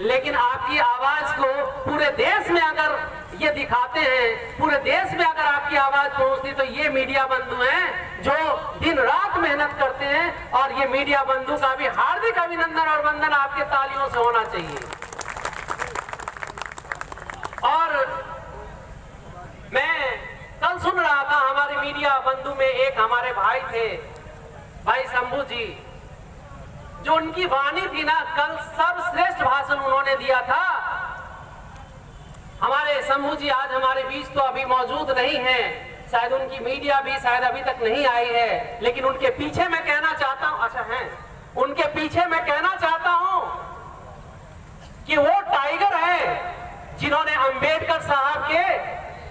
लेकिन आपकी आवाज को पूरे देश में अगर ये दिखाते हैं, पूरे देश में अगर आपकी आवाज पहुंचती, तो ये मीडिया बंधु हैं जो दिन रात मेहनत करते हैं। और ये मीडिया बंधु का भी हार्दिक अभिनंदन और वंदन आपके तालियों से होना चाहिए। और मैं कल सुन रहा था, हमारे मीडिया बंधु में एक हमारे भाई थे, भाई शंभू जी, जो उनकी वाणी थी ना, कल सर्वश्रेष्ठ भाषण उन्होंने दिया था। हमारे शंभू जी आज हमारे बीच तो अभी मौजूद नहीं हैं, शायद उनकी मीडिया भी शायद अभी तक नहीं आई है, लेकिन उनके पीछे मैं कहना चाहता हूं, अच्छा है, उनके पीछे मैं कहना चाहता हूं कि वो टाइगर है जिन्होंने अंबेडकर साहब के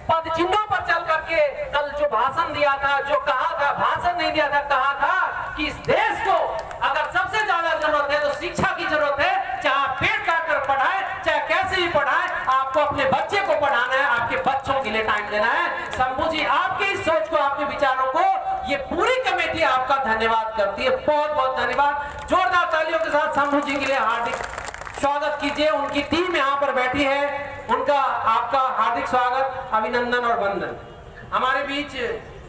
पद चिन्हों पर चल करके कल जो भाषण दिया था, जो कहा था, भाषण नहीं दिया था, कहा था कि इस देश को अगर सबसे ज्यादा जरूरत है तो शिक्षा की जरूरत है। चाहे आप पेट काट कर पढ़ाए, चाहे कैसे भी पढ़ाए, आपको अपने बच्चे को पढ़ाना है, आपके बच्चों के लिए टाइम देना है। शंभू जी, आपके इस सोच को, आपके विचारों को ये पूरी कमेटी आपका धन्यवाद करती है। बहुत बहुत धन्यवाद। जोरदार तालियों के साथ शंभू जी के लिए हार्दिक स्वागत कीजिए। उनकी टीम यहाँ पर बैठी है, उनका आपका हार्दिक स्वागत, अभिनंदन और वंदन। हमारे बीच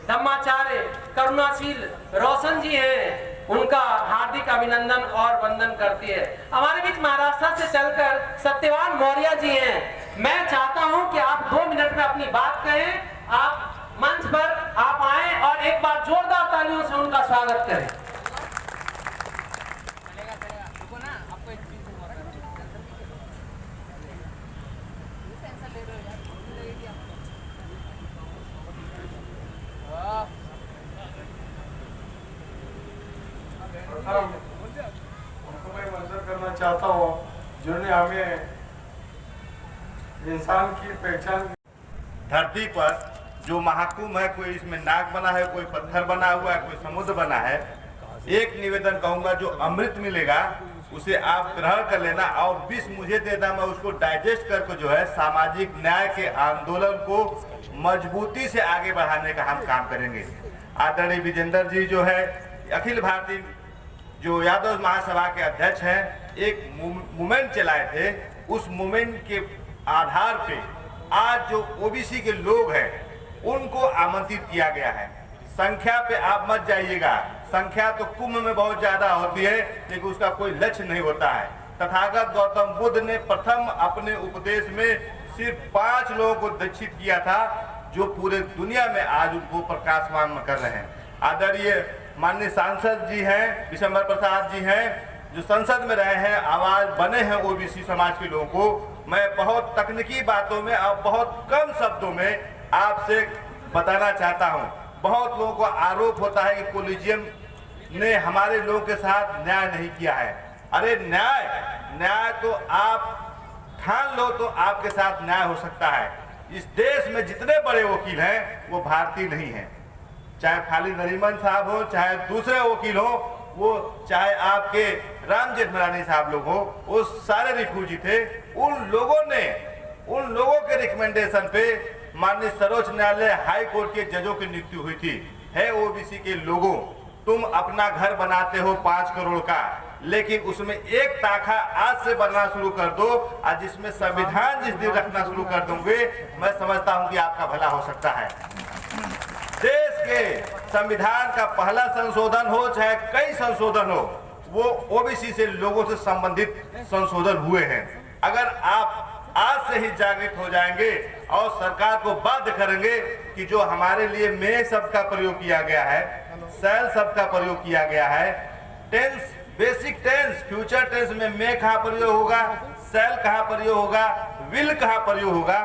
धम्माचार्य करुणाशील रोशन जी हैं, उनका हार्दिक अभिनंदन और वंदन करती है। हमारे बीच महाराष्ट्र से चलकर सत्यवान मौर्य जी हैं। मैं चाहता हूं कि आप 2 मिनट में अपनी बात कहें। आप मंच पर आप आए और एक बार जोरदार तालियों से उनका स्वागत करें। उनको मैं मंजूर करना चाहता हूँ जिन्होंने हमें इंसान की पहचान। धरती पर जो महाकुंभ है, कोई इसमें नाग बना है, कोई पत्थर बना हुआ है, कोई समुद्र बना है। एक निवेदन कहूंगा, जो अमृत मिलेगा उसे आप ग्रहण कर लेना और विष मुझे देना, मैं उसको डाइजेस्ट करके जो है सामाजिक न्याय के आंदोलन को मजबूती से आगे बढ़ाने का हम काम करेंगे। आदरणीय विजेंद्र जी जो है अखिल भारतीय जो यादव महासभा के अध्यक्ष हैं, एक मूवमेंट चलाए थे। उस मूवमेंट के आधार पे आज जो ओबीसी के लोग हैं उनको आमंत्रित किया गया है। संख्या पे आप मत जाइएगा, संख्या तो कुंभ में बहुत ज्यादा होती है, लेकिन उसका कोई लक्ष्य नहीं होता है। तथागत गौतम बुद्ध ने प्रथम अपने उपदेश में सिर्फ 5 लोगों को दीक्षित किया था, जो पूरे दुनिया में आज उनको प्रकाशमान कर रहे हैं। आदरणीय माननीय सांसद जी हैं, विशंबर प्रसाद जी हैं, जो संसद में रहे हैं, आवाज बने हैं ओबीसी समाज के लोगों को। मैं बहुत तकनीकी बातों में और बहुत कम शब्दों में आपसे बताना चाहता हूं। बहुत लोगों को आरोप होता है कि कोलिजियम ने हमारे लोगों के साथ न्याय नहीं किया है। अरे न्याय तो आप ठान लो तो आपके साथ न्याय हो सकता है। इस देश में जितने बड़े वकील हैं वो भारतीय नहीं हैं, चाहे खाली नरीमन साहब हो, चाहे दूसरे वकील हो, वो चाहे आपके राम जेठमलानी साहब लोग हो, वो सारे रिफ्यूजी थे। उन लोगों के रिकमेंडेशन पे माननीय सर्वोच्च न्यायालय हाई कोर्ट के जजों की नियुक्ति हुई थी। है ओबीसी के लोगों, तुम अपना घर बनाते हो 5 करोड़ का, लेकिन उसमें एक ताखा आज से बनना शुरू कर दो, आज जिसमें संविधान जिस दिन रखना शुरू कर दोगे, मैं समझता हूं कि आपका भला हो सकता है। देश के संविधान का पहला संशोधन हो चाहे कई संशोधन हो, वो ओबीसी से लोगों से संबंधित संशोधन हुए हैं। अगर आप आज से ही जागृत हो जाएंगे और सरकार को बाध्य करेंगे कि जो हमारे लिए मे शब्द का प्रयोग किया गया है, सेल शब्द का प्रयोग किया गया है, tense, basic tense, future tense में मे कहाँ प्रयोग होगा, सेल कहाँ प्रयोग होगा, विल कहाँ प्रयोग होगा,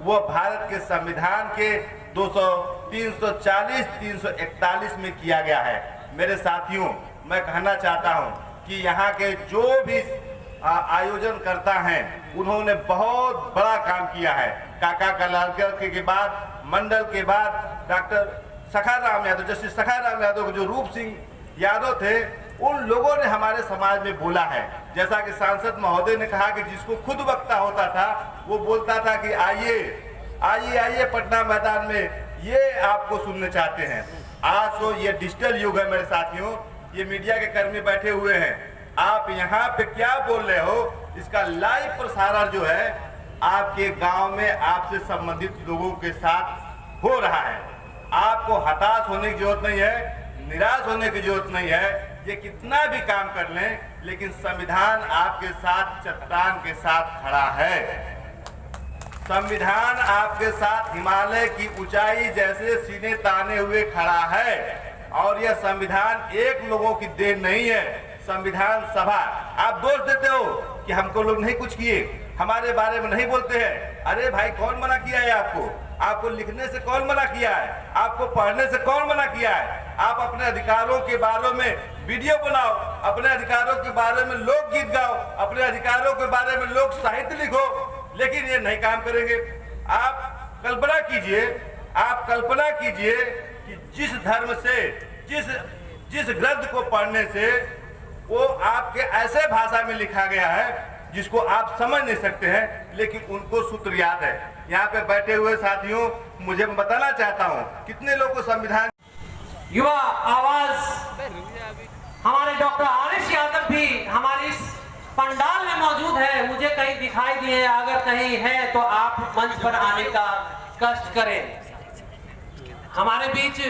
वो भारत के संविधान के 340, 341 में किया गया है। मेरे साथियों, मैं कहना चाहता हूं कि यहाँ के जो भी आयोजन करता है, उन्होंने बहुत बड़ा काम किया है। काका कलालकर के बाद, मंडल के बाद डॉक्टर सखाराम यादव, जस्टिस सखाराम यादव, जो रूप सिंह यादव थे, उन लोगों ने हमारे समाज में बोला है। जैसा कि सांसद महोदय ने कहा कि जिसको खुद वक्ता होता था, वो बोलता था कि आइए पटना मैदान में, ये आपको सुनने चाहते हैं। आज तो ये डिजिटल युग है मेरे साथियों, ये मीडिया के कर्मी बैठे हुए हैं, आप यहाँ पे क्या बोल रहे हो इसका लाइव प्रसारण जो है आपके गांव में आपसे संबंधित लोगों के साथ हो रहा है। आपको हताश होने की जरूरत नहीं है, निराश होने की जरूरत नहीं है। ये कितना भी काम कर लें, लेकिन संविधान आपके साथ चट्टान के साथ खड़ा है। संविधान आपके साथ हिमालय की ऊंचाई जैसे सीने ताने हुए खड़ा है। और यह संविधान एक लोगों की देन नहीं है, संविधान सभा। आप दोष देते हो कि हमको लोग नहीं कुछ किए, हमारे बारे में नहीं बोलते हैं। अरे भाई, कौन मना किया है आपको? आपको लिखने से कौन मना किया है? आपको पढ़ने से कौन मना किया है? आप अपने अधिकारों के बारे में वीडियो बनाओ, अपने अधिकारों के बारे में लोकगीत गाओ, अपने अधिकारों के बारे में लोक साहित्य लिखो, लेकिन ये नहीं काम करेंगे। आप कल्पना कीजिए, आप कल्पना कीजिए कि जिस धर्म से, जिस ग्रंथ को पढ़ने से वो आपके ऐसे भाषा में लिखा गया है जिसको आप समझ नहीं सकते हैं, लेकिन उनको सूत्र याद है। यहाँ पे बैठे हुए साथियों, मुझे बताना चाहता हूँ कितने लोगों को संविधान। युवा आवाज हमारे डॉक्टर आरिश यादव भी हमारे इस पंडाल में मौजूद है। मुझे कहीं दिखाई दिए, अगर कहीं है तो आप मंच पर आने का कष्ट करें। हमारे बीच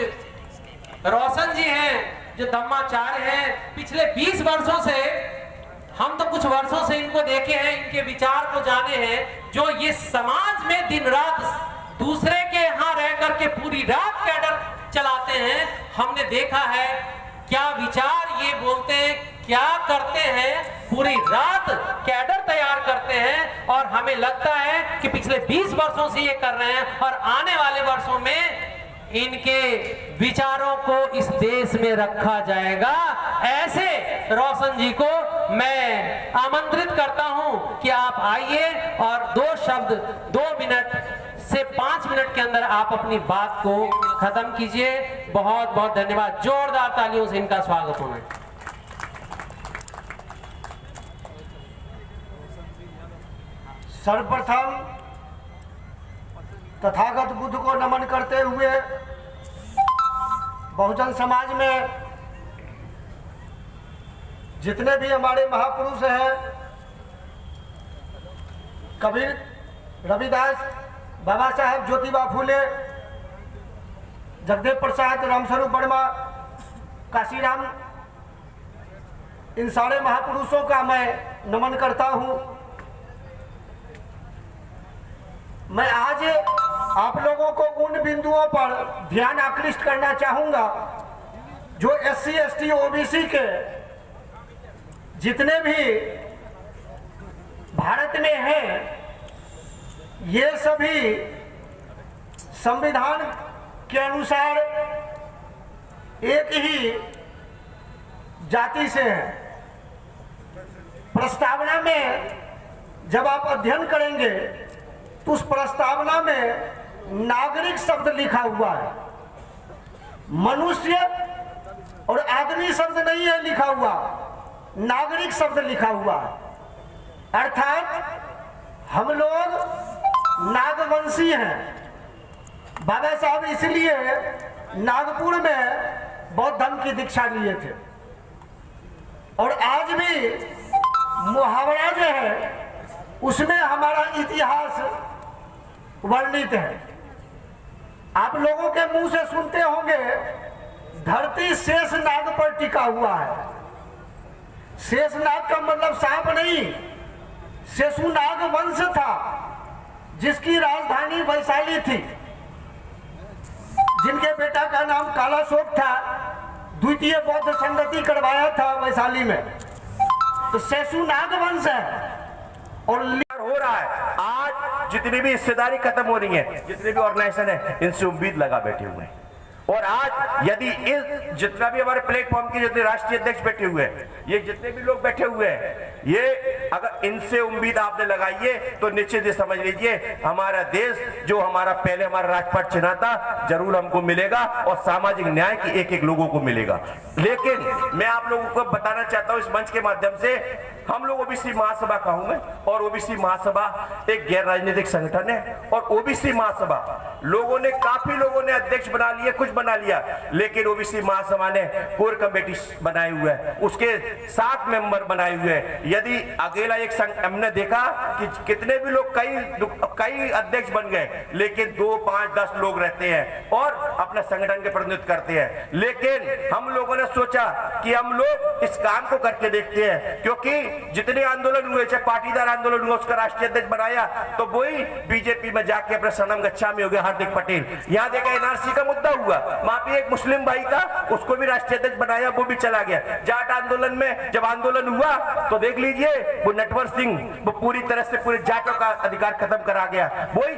रोशन जी हैं जो धम्माचार्य हैं। पिछले 20 वर्षों से, हम तो कुछ वर्षों से इनको देखे हैं, इनके विचार को जाने हैं, जो ये समाज में दिन रात दूसरे के यहाँ रह करके पूरी रात कैडर चलाते हैं। हमने देखा है क्या विचार ये बोलते हैं, क्या करते हैं, पूरी रात कैडर तैयार करते हैं। और हमें लगता है कि पिछले 20 वर्षों से ये कर रहे हैं और आने वाले वर्षों में इनके विचारों को इस देश में रखा जाएगा। ऐसे रोशन जी को मैं आमंत्रित करता हूं कि आप आइए और 2 शब्द 2 मिनट से 5 मिनट के अंदर आप अपनी बात को खत्म कीजिए। बहुत बहुत धन्यवाद। जोरदार तालियों से इनका स्वागत होना है। सर्वप्रथम तथागत बुद्ध को नमन करते हुए बहुजन समाज में जितने भी हमारे महापुरुष हैं, कबीर, रविदास, बाबा साहेब ज्योतिबा फूले, जगदेव प्रसाद, रामस्वरूप वर्मा, काशीराम, इन सारे महापुरुषों का मैं नमन करता हूं। मैं आज आप लोगों को उन बिंदुओं पर ध्यान आकृष्ट करना चाहूंगा जो SC, ST, OBC के जितने भी भारत में हैं, ये सभी संविधान के अनुसार एक ही जाति से हैं। प्रस्तावना में जब आप अध्ययन करेंगे तो उस प्रस्तावना में नागरिक शब्द लिखा हुआ है, मनुष्य और आदमी शब्द नहीं है लिखा हुआ, नागरिक शब्द लिखा हुआ है। अर्थात हम लोग नागवंशी हैं। बाबा साहब इसलिए नागपुर में बौद्ध धर्म की दीक्षा लिए थे। और आज भी मुहावरा जो है उसमें हमारा इतिहास वर्णित है। आप लोगों के मुंह से सुनते होंगे धरती शेषनाग पर टिका हुआ है। शेषनाग का मतलब सांप नहीं, शेषुनाग वंश था जिसकी राजधानी वैशाली थी, जिनके बेटा का नाम कालाशोक था। द्वितीय बौद्ध संगति करवाया था वैशाली में, तो शेषुनाग वंश है। और हो रहा है आज जितनी भी हिस्सेदारी खत्म हो रही है, जितने भी ऑर्गेनाइजेशन है, इनसे उम्मीद लगा बैठे हुए हैं। और आज यदि इस जितना भी हमारे प्लेटफॉर्म के जितने राष्ट्रीय अध्यक्ष बैठे हुए हैं, ये जितने भी लोग बैठे हुए हैं, ये अगर इनसे उम्मीद आपने लगाई है तो निश्चित ये समझ लीजिए हमारा देश जो हमारा पहले हमारा राजपथ चिन्ह था जरूर हमको मिलेगा और सामाजिक न्याय की एक एक लोगों को मिलेगा। लेकिन मैं आप लोगों को बताना चाहता हूं इस मंच के माध्यम से हम लोग ओबीसी महासभा का हूं मैं, और ओबीसी महासभा एक गैर राजनीतिक संगठन है। और ओबीसी महासभा काफी लोगों ने अध्यक्ष बना लिए, कुछ बना लिया, लेकिन ओबीसी महासभा ने कोर कमेटी बनाए हुए है, उसके 7 मेंबर बनाए हुए हैं। यदि अकेला एक हमने देखा कि कितने भी लोग कई अध्यक्ष बन गए, लेकिन 2, 5, 10 लोग रहते हैं और अपने संगठन के प्रतिनिधित्व करते हैं। लेकिन हम लोगों ने सोचा कि हम लोग इस काम को करके देखते हैं, क्योंकि जितने आंदोलन हुए, चाहे पाटीदार आंदोलन हुआ, उसका राष्ट्रीय अध्यक्ष बनाया तो वही बीजेपी में जाके अपने सनम गच्छामी हो गया हार्दिक पटेल। यहाँ देखा एनआरसी का मुद्दा हुआ, वहां पे एक मुस्लिम भाई था, उसको भी राष्ट्रीय अध्यक्ष बनाया, वो भी चला गया। जाट आंदोलन में जब आंदोलन हुआ तो देख लीजिए वो नटवर सिंह वो पूरी तरह से पूरे जाटों का अधिकार खत्म करा गया। वही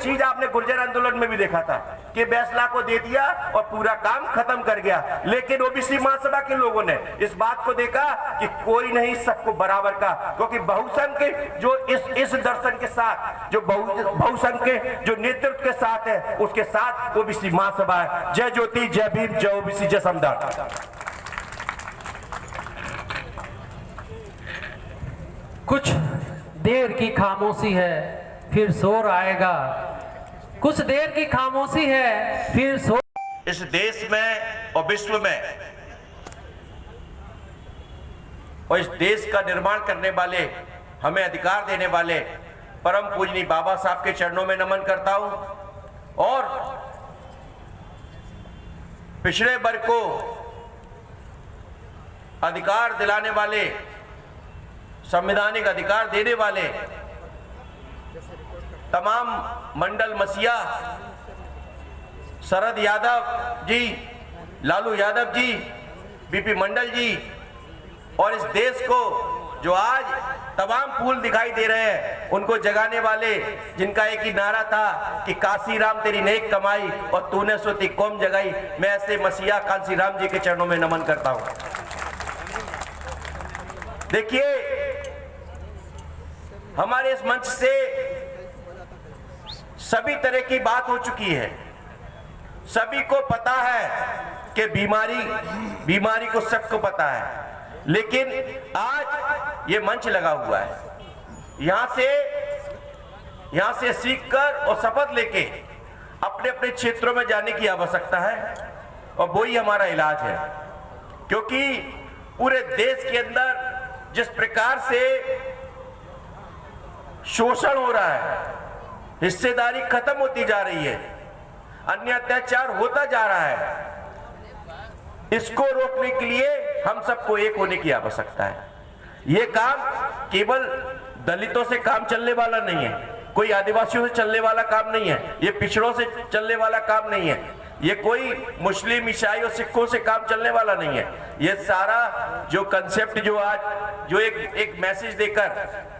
चीज आपने गुर्जर आंदोलन में भी देखा था कि फैसला को दे दिया और पूरा काम खत्म कर गया। लेकिन ओबीसी महासभा के लोगों ने इस बात को देखा कि कोई नहीं, सबको बराबर का, क्योंकि बहुसंघ के जो इस दर्शन के साथ, जो बहुसंघ के जो नेतृत्व के साथ है, उसके साथ ओबीसी महासभा है। जय ज्योति, जय भीम, जय ओबीसी, जय समदार। कुछ देर की खामोशी है, फिर शोर आएगा। कुछ देर की खामोशी है, फिर शोर। इस देश में और विश्व में और इस देश का निर्माण करने वाले, हमें अधिकार देने वाले परम पूजनीय बाबा साहब के चरणों में नमन करता हूं, और पिछड़े वर्ग को अधिकार दिलाने वाले, संवैधानिक अधिकार देने वाले तमाम मंडल मसीहा, शरद यादव जी, लालू यादव जी, बीपी मंडल जी, और इस देश को जो आज तमाम फूल दिखाई दे रहे हैं, उनको जगाने वाले, जिनका एक ही नारा था कि काशी राम तेरी नेक कमाई और तूने सोती कौम जगाई, मैं ऐसे मसीहा कांसी राम जी के चरणों में नमन करता हूं। देखिए, हमारे इस मंच से सभी तरह की बात हो चुकी है, सभी को पता है कि बीमारी को सबको पता है, लेकिन आज ये मंच लगा हुआ है, यहां से सीखकर और शपथ लेके अपने अपने क्षेत्रों में जाने की आवश्यकता है, और वही हमारा इलाज है। क्योंकि पूरे देश के अंदर जिस प्रकार से शोषण हो रहा है, हिस्सेदारी खत्म होती जा रही है, अन्य अत्याचार होता जा रहा है, इसको रोकने के लिए हम सबको एक होने की आवश्यकता है। ये काम केवल दलितों से काम चलने वाला नहीं है, कोई आदिवासियों से चलने वाला काम नहीं है, ये पिछड़ों से चलने वाला काम नहीं है, ये कोई मुस्लिम, ईसाई और सिखों से काम चलने वाला नहीं है। ये सारा जो कंसेप्ट जो आज जो एक मैसेज देकर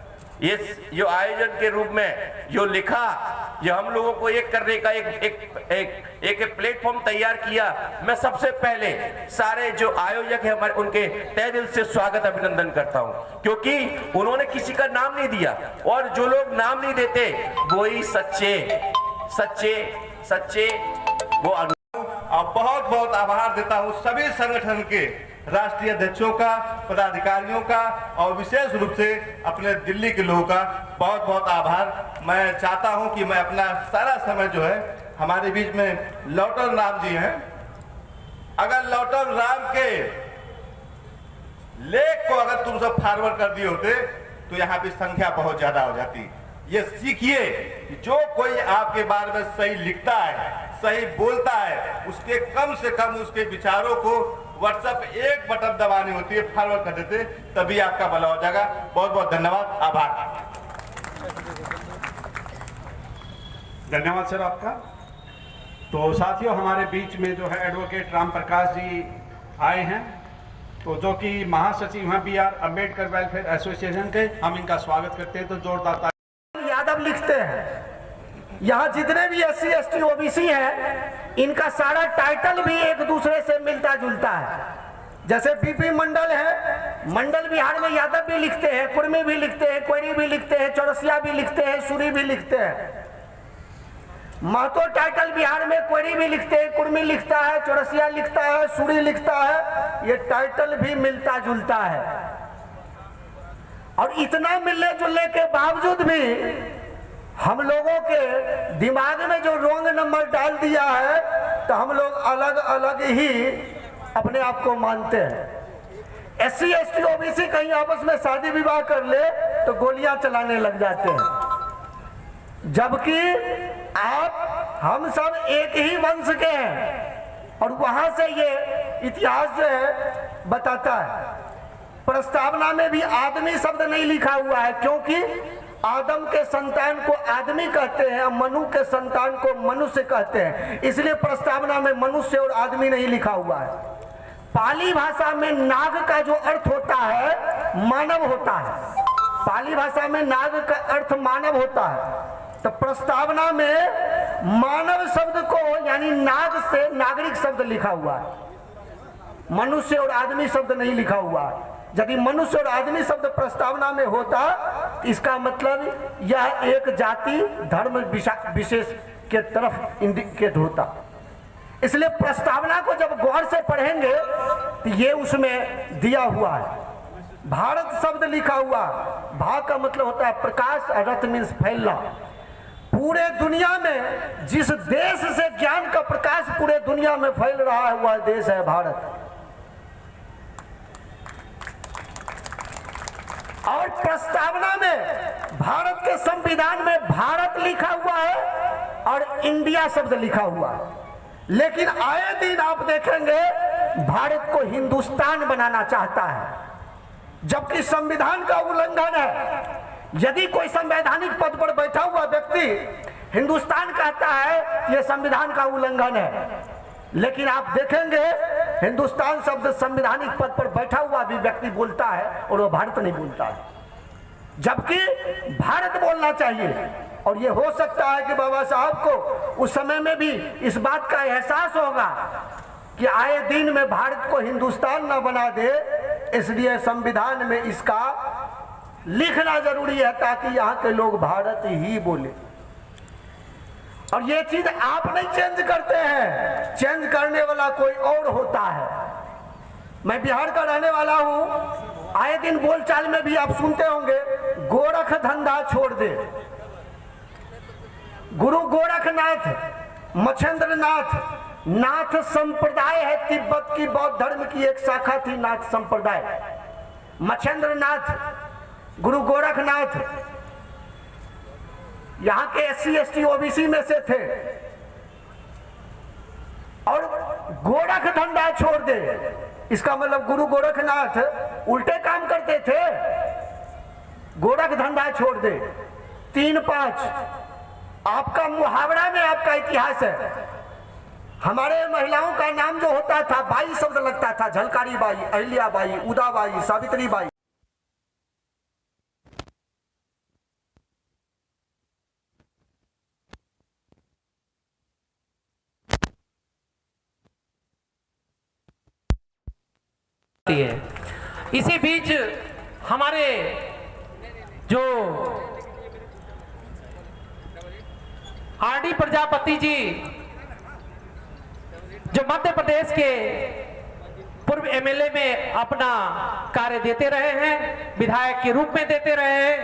ये जो आयोजन के रूप में जो लिखा, जो हम लोगों को एक करने का एक प्लेटफॉर्म तैयार किया, मैं सबसे पहले सारे जो आयोजक हैं हमारे, उनके तहे दिल से स्वागत अभिनंदन करता हूं, क्योंकि उन्होंने किसी का नाम नहीं दिया, और जो लोग नाम नहीं देते वही सच्चे वो। और बहुत बहुत आभार देता हूं सभी संगठन के राष्ट्रीय अध्यक्षों का, पदाधिकारियों का, और विशेष रूप से अपने दिल्ली के लोगों का बहुत बहुत आभार। मैं चाहता हूं कि मैं अपना सारा समय जो है, हमारे बीच में लौटन राम जी हैं, अगर लौटन राम के लेख को अगर तुम सब फॉरवर्ड कर दिए होते तो यहाँ पे संख्या बहुत ज्यादा हो जाती। ये सीखिए कि जो कोई आपके बारे में सही लिखता है, सही बोलता है, उसके कम से कम उसके विचारों को व्हाट्सएप एक बटन दबानी होती है, फॉरवर्ड कर देते, तभी आपका भला हो जाएगा। बहुत बहुत धन्यवाद, आभार। धन्यवाद सर आपका। तो साथियों, हमारे बीच में जो है एडवोकेट राम प्रकाश जी आए हैं, तो जो कि महासचिव हैं BR अम्बेडकर वेलफेयर एसोसिएशन के, हम इनका स्वागत करते हैं। तो जोरदार यादव लिखते हैं। यहाँ जितने भी SC ST OBC हैं, इनका सारा टाइटल भी एक दूसरे से मिलता जुलता है। जैसे बीपी मंडल है, मंडल बिहार में यादव भी लिखते हैं, कुर्मी भी लिखते हैं, कोयरी भी लिखते हैं, चौरसिया भी लिखते हैं, सूरी भी लिखते हैं। महतो टाइटल बिहार में कोयरी भी लिखते हैं, कुर्मी लिखता है, चौरसिया लिखता है, सूरी लिखता है, ये टाइटल भी मिलता जुलता है। और इतना मिलने जुलने के बावजूद भी हम लोगों के दिमाग में जो रॉन्ग नंबर डाल दिया है, तो हम लोग अलग अलग ही अपने आप को मानते हैं। SC ST OBC कहीं आपस में शादी विवाह कर ले तो गोलियां चलाने लग जाते हैं, जबकि हम सब एक ही वंश के हैं। और वहां से ये इतिहास जो है बताता है। प्रस्तावना में भी आदमी शब्द नहीं लिखा हुआ है, क्योंकि आदम के संतान को आदमी कहते हैं, मनु के संतान को मनुष्य कहते हैं, इसलिए प्रस्तावना में मनुष्य और आदमी नहीं लिखा हुआ है। पाली भाषा में नाग का जो अर्थ होता है मानव होता है। पाली भाषा में नाग का अर्थ मानव होता है, तो प्रस्तावना में मानव शब्द को यानी नाग से नागरिक शब्द लिखा हुआ है, मनुष्य और आदमी शब्द नहीं लिखा हुआ है। यदि मनुष्य और आदमी शब्द प्रस्तावना में होता, इसका मतलब यह एक जाति धर्म विशेष के तरफ इंडिकेट होता। इसलिए प्रस्तावना को जब गौर से पढ़ेंगे तो ये उसमें दिया हुआ है। भारत शब्द लिखा हुआ, भा का मतलब होता है प्रकाश, रत मीन्स फैलना। पूरे दुनिया में जिस देश से ज्ञान का प्रकाश पूरे दुनिया में फैल रहा है वह देश है भारत। और प्रस्तावना में भारत के संविधान में भारत लिखा हुआ है और इंडिया शब्द लिखा हुआ है, लेकिन आए दिन आप देखेंगे भारत को हिंदुस्तान बनाना चाहता है, जबकि संविधान का उल्लंघन है। यदि कोई संवैधानिक पद पर बैठा हुआ व्यक्ति हिंदुस्तान कहता है, यह संविधान का उल्लंघन है, लेकिन आप देखेंगे हिंदुस्तान शब्द संवैधानिक पद पर बैठा हुआ भी व्यक्ति बोलता है और वो भारत नहीं बोलता है, जबकि भारत बोलना चाहिए। और ये हो सकता है कि बाबा साहब को उस समय में भी इस बात का एहसास होगा कि आए दिन में भारत को हिंदुस्तान न बना दे, इसलिए संविधान में इसका लिखना जरूरी है ताकि यहाँ के लोग भारत ही बोले। और ये चीज आप नहीं चेंज करते हैं, चेंज करने वाला कोई और होता है। मैं बिहार का रहने वाला हूं, आए दिन बोलचाल में भी आप सुनते होंगे गोरख धंधा छोड़ दे। गुरु गोरखनाथ, मच्छेंद्रनाथ, नाथ संप्रदाय है तिब्बत की बौद्ध धर्म की एक शाखा थी नाथ संप्रदाय। मच्छेंद्रनाथ, गुरु गोरखनाथ यहाँ के SC ST OBC में से थे, और गोरख धंधा छोड़ दे, इसका मतलब गुरु गोरखनाथ उल्टे काम करते थे। गोरख धंधा छोड़ दे। 3-5 आपका मुहावरा में आपका इतिहास है। हमारे महिलाओं का नाम जो होता था बाई शब्द लगता था, झलकारी बाई, अहिल्या बाई, उदा बाई, सावित्री बाई। इसी बीच हमारे जो RD प्रजापति जी, जो मध्य प्रदेश के पूर्व MLA में अपना कार्य देते रहे हैं, विधायक के रूप में देते रहे हैं,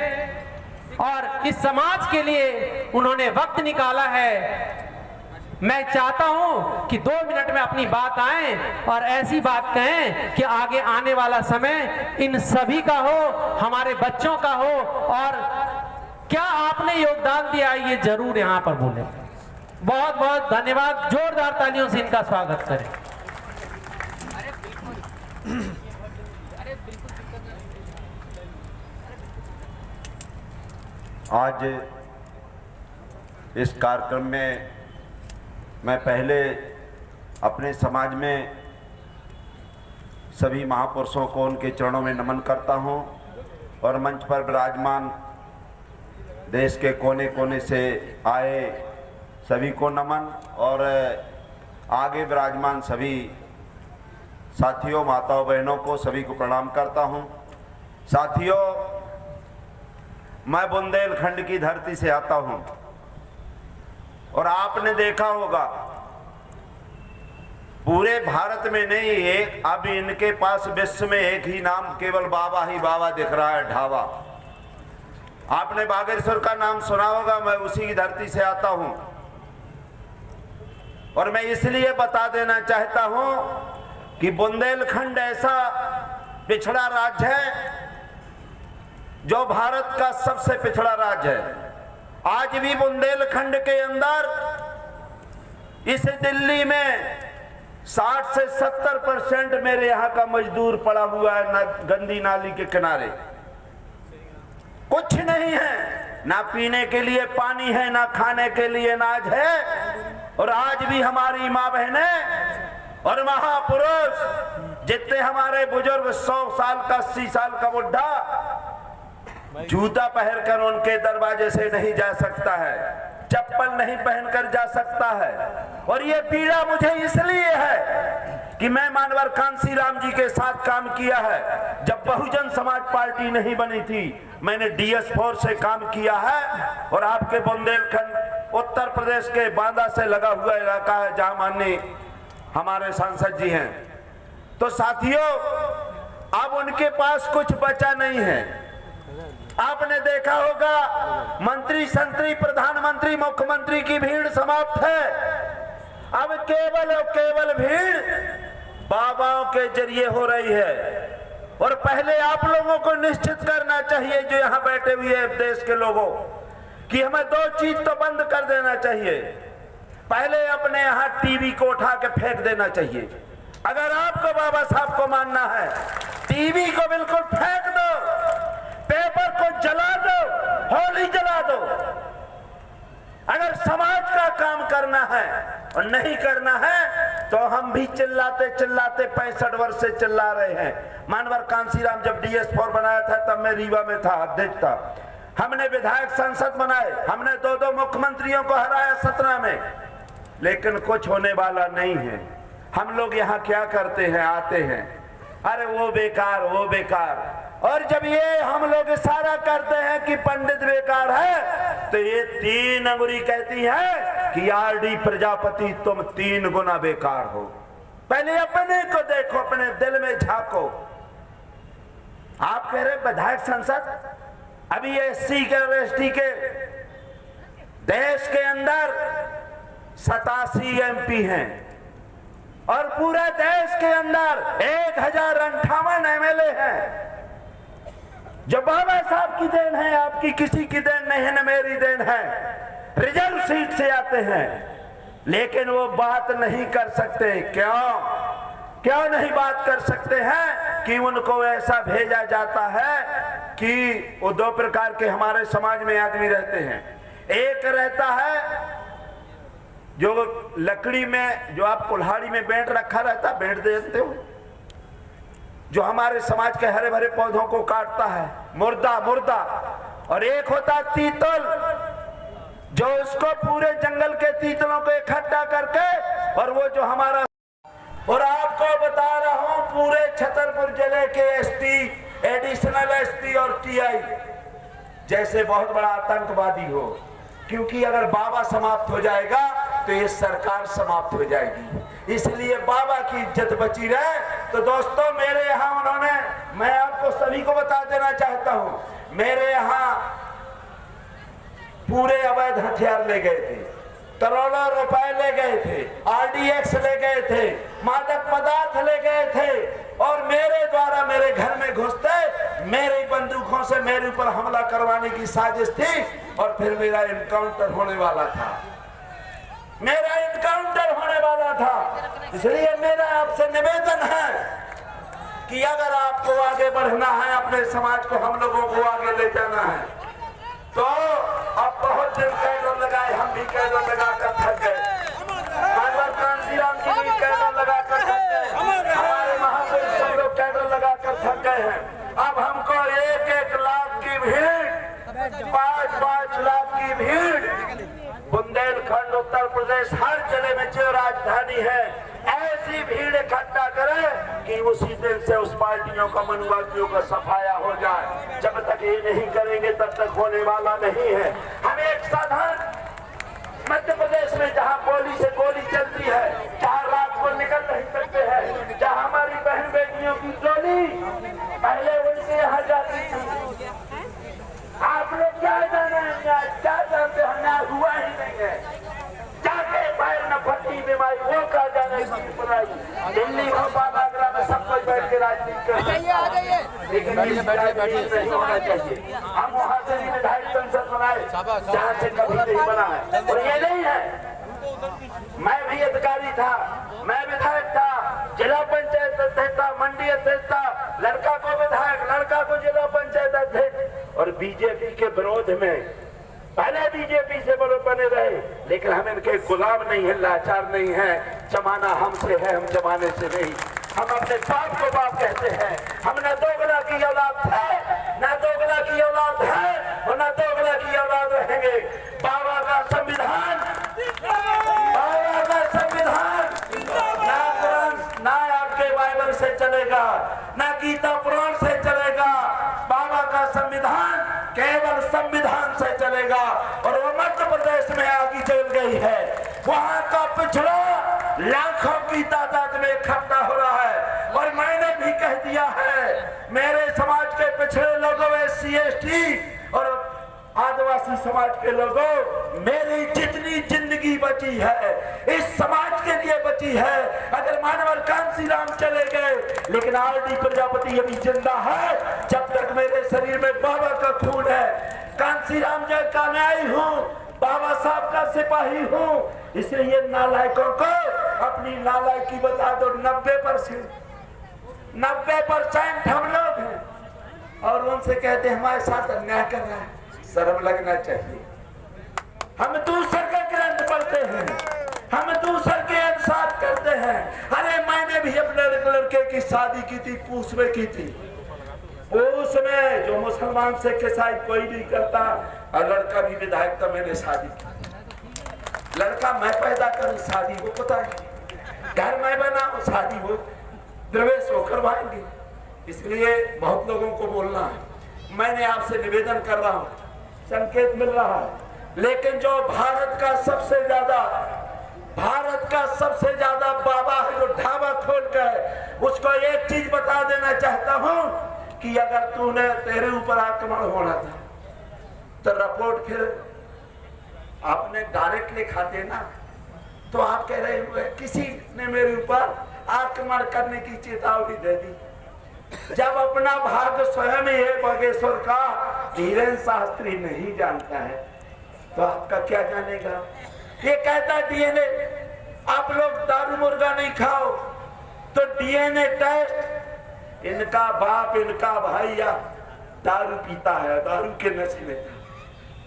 और इस समाज के लिए उन्होंने वक्त निकाला है। मैं चाहता हूं कि 2 मिनट में अपनी बात आए और ऐसी बात कहें कि आगे आने वाला समय इन सभी का हो, हमारे बच्चों का हो, और क्या आपने योगदान दिया ये जरूर यहां पर बोले। बहुत बहुत धन्यवाद, जोरदार तालियों से इनका स्वागत करें। आज इस कार्यक्रम में मैं पहले अपने समाज में सभी महापुरुषों को उनके चरणों में नमन करता हूं, और मंच पर विराजमान देश के कोने कोने से आए सभी को नमन, और आगे विराजमान सभी साथियों, माताओं, बहनों को सभी को प्रणाम करता हूं। साथियों, मैं बुंदेलखंड की धरती से आता हूं, और आपने देखा होगा पूरे भारत में नहीं, एक अब इनके पास विश्व में एक ही नाम केवल बाबा ही बाबा दिख रहा है, ढाबा। आपने बागेश्वर का नाम सुना होगा, मैं उसी की धरती से आता हूं और मैं इसलिए बता देना चाहता हूं कि बुंदेलखंड ऐसा पिछड़ा राज्य है जो भारत का सबसे पिछड़ा राज्य है। आज भी बुंदेलखंड के अंदर इस दिल्ली में 60 से 70% मेरे यहाँ का मजदूर पड़ा हुआ है गंदी नाली के किनारे। कुछ नहीं है, ना पीने के लिए पानी है, ना खाने के लिए अनाज है। और आज भी हमारी माँ बहनें और महापुरुष जितने हमारे बुजुर्ग 100 साल का 80 साल का बुढ़ा जूता पहनकर उनके दरवाजे से नहीं जा सकता है, चप्पल नहीं पहनकर जा सकता है। और ये पीड़ा मुझे इसलिए है कि मैं मानवर कांसीराम जी के साथ काम किया है। जब बहुजन समाज पार्टी नहीं बनी थी, मैंने DS4 से काम किया है। और आपके बुंदेलखंड उत्तर प्रदेश के बांदा से लगा हुआ इलाका है जहां माननीय हमारे सांसद जी हैं। तो साथियों, अब उनके पास कुछ बचा नहीं है। आपने देखा होगा मंत्री संतरी प्रधानमंत्री मुख्यमंत्री की भीड़ समाप्त है। अब केवल और केवल भीड़ बाबाओं के जरिए हो रही है। और पहले आप लोगों को निश्चित करना चाहिए, जो यहाँ बैठे हुए हैं देश के लोगों, कि हमें 2 चीज तो बंद कर देना चाहिए। पहले अपने यहाँ टीवी को उठा के फेंक देना चाहिए। अगर आपको बाबा साहब को मानना है, टीवी को बिल्कुल फेंक दो, पेपर को जला दो, होली जला दो। अगर समाज का काम करना है और नहीं करना है तो हम भी चिल्लाते चिल्लाते 65 वर्ष से चिल्ला रहे हैं। मानवर कांसीराम जब DS4 बनाया था तब मैं रीवा में था, अध्यक्ष था। हमने विधायक संसद बनाए, हमने 2 मुख्यमंत्रियों को हराया 17 में, लेकिन कुछ होने वाला नहीं है। हम लोग यहाँ क्या करते हैं, आते हैं, अरे वो बेकार, वो बेकार। और जब ये हम लोग इशारा करते हैं कि पंडित बेकार है, तो ये 3 अंगुरी कहती है कि RD प्रजापति तुम 3 गुना बेकार हो। पहले अपने को देखो, अपने दिल में झांको। आप कह रहे विधायक संसद, अभी SC के और ST के देश के अंदर 87 MP हैं और पूरे देश के अंदर 1058 MLA हैं। जो बाबा साहब की देन है, आपकी किसी की देन नहीं है, न मेरी देन है। रिजर्व सीट से आते हैं, लेकिन वो बात नहीं कर सकते। क्यों नहीं बात कर सकते हैं? कि उनको ऐसा भेजा जाता है कि वो 2 प्रकार के हमारे समाज में आदमी रहते हैं। एक रहता है जो लकड़ी में, जो आप कुल्हाड़ी में बेंट रखा रहता, बेंट देते हो, जो हमारे समाज के हरे भरे पौधों को काटता है, मुर्दा। और एक होता तीतल, जो उसको पूरे जंगल के तीतलों को इकट्ठा करके, और वो जो हमारा, और आपको बता रहा हूं पूरे छतरपुर जिले के ST, एडिशनल SP और TI जैसे बहुत बड़ा आतंकवादी हो। क्योंकि अगर बाबा समाप्त हो जाएगा तो ये सरकार समाप्त हो जाएगी। इसलिए बाबा की इज्जत बची रहे। तो दोस्तों, मेरे यहाँ उन्होंने, मैं आपको सभी को बता देना चाहता हूं, मेरे यहाँ पूरे अवैध हथियार ले गए थे, करोड़ों रुपए ले गए थे, RDX ले गए थे, मादक पदार्थ ले गए थे। और मेरे द्वारा मेरे घर में घुसते, मेरी बंदूकों से मेरे ऊपर हमला करवाने की साजिश थी। और फिर मेरा इनकाउंटर होने वाला था, मेरा इनकाउंटर होने वाला था। इसलिए मेरा आपसे निवेदन है कि अगर आपको आगे बढ़ना है, अपने समाज को, हम लोगों को आगे ले जाना है, तो अब बहुत दिन कैडर लगाए, हम भी कैडर लगाकर थक गए। मानवर कांसीराम जी भी कैडर लगाकर थक गए, हमारे महापुरुष सब लोग कैडर लगाकर थक गए हैं। अब हमको 1-1 लाख की भीड़, 5-5 लाख की भीड़, बुंदेलखंड उत्तर प्रदेश हर जिले में जो राजधानी है, ऐसी भीड़ इकट्ठा करे कि उसी दिन से उस पार्टियों का मनुवादियों का सफाया हो जाए। जब तक ये नहीं करेंगे तब तक होने वाला नहीं है। हम एक साधारण मध्य प्रदेश में जहां गोली से गोली चलती है, जहां रात को निकल नहीं सकते हैं, जहां हमारी बहन बेटियों की टोली पहले उनके यहाँ जाती थी, आप लोग राजनीति बनाई। दिल्ली भोपाल आगरा में सब कोई बैठ के राजनीति कर लेकिन नहीं होना चाहिए। हम वहाँ से भी विधायक संसद बनाए जहाँ से कभी नहीं बना है। और ये नहीं है, मैं भी अधिकारी था, मैं विधायक था, जिला पंचायत अध्यक्ष था, मंडी अध्यक्ष था, लड़का को विधायक, लड़का को जिला पंचायत अध्यक्ष। और बीजेपी के विरोध में पहले बीजेपी से बने रहे, लेकिन हम इनके गुलाम नहीं है, लाचार नहीं है। जमाना हमसे है, हम जमाने से नहीं। हम अपने बाप को बाप कहते हैं। हम न दोगला की औलाद है, न दोगला की औलाद है और न दोगला की औलाद रहेंगे। बाबा का संविधान, बाबा का संविधान ना कुरान ना आपके बाइबल से चलेगा, ना गीता पुराण से चलेगा। बाबा का संविधान केवल संविधान से चलेगा। और वो मध्य प्रदेश में आगे चल गई है, वहां का पिछड़ा लाखों की तादाद में इकट्ठा हो रहा है। और मैंने भी कह दिया है, मेरे समाज के पिछड़े लोगों में SC/ST और आदिवासी समाज के लोगों, मेरी जितनी जिंदगी बची है इस समाज के लिए बची है। अगर मानवर कांसीराम चले गए, लेकिन RD प्रजापति अभी जिंदा है। जब तक मेरे शरीर में बाबा का खून है, कांसीराम जय का न्यायी हूँ, बाबा साहब का सिपाही हूँ। इसलिए नालायकों को अपनी नालायकी बता दो। 90% हम लोग हैं और उनसे कहते हमारे साथ अन्याय कर रहा है। शर्म लगना चाहिए। हम दूसर का ग्रंथ पढ़ते हैं, हम दूसर के अनुसार करते हैं। अरे मैंने भी अपने लड़के की शादी की थी, पूछ में की थी। पूछ में जो मुसलमान से ईसाई कोई नहीं करता, और लड़का भी विधायक था, मैंने शादी की। लड़का मैं पैदा करूं, शादी वो पता है, घर मैं बनाऊं, शादी वो प्रवेश वो करवाएंगे। इसलिए बहुत लोगों को बोलना है। मैंने आपसे निवेदन कर रहा हूं, संकेत मिल रहा है, लेकिन जो भारत का सबसे ज्यादा बाबा है, जो ढाबा खोल कर, उसको एक चीज बता देना चाहता हूं कि अगर तेरे ऊपर आक्रमण होना था तो रिपोर्ट फिर आपने डायरेक्ट लिखा देना। तो आप कह रहे हुए किसी ने मेरे ऊपर आक्रमण करने की चेतावनी दे दी। जब अपना भाग्य स्वयं ही है बागेश्वर का धीरेन्द्र शास्त्री नहीं जानता है, तो आपका क्या जानेगा। ये कहता है DNA, आप लोग दारू मुर्गा नहीं खाओ, तो DNA टेस्ट, इनका बाप इनका भाई या दारू पीता है, दारू के नशे में था,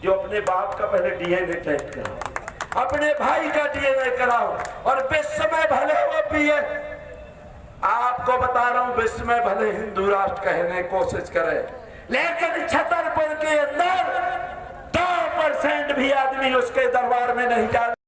जो अपने बाप का पहले DNA टेस्ट कराओ, अपने भाई का DNA कराओ, और विश्व में भले वो पिए। आपको बता रहा हूं, विश्व में भले हिंदू राष्ट्र कहने की कोशिश करे, लेकिन छतरपुर के अंदर 2% भी आदमी उसके दरबार में नहीं जा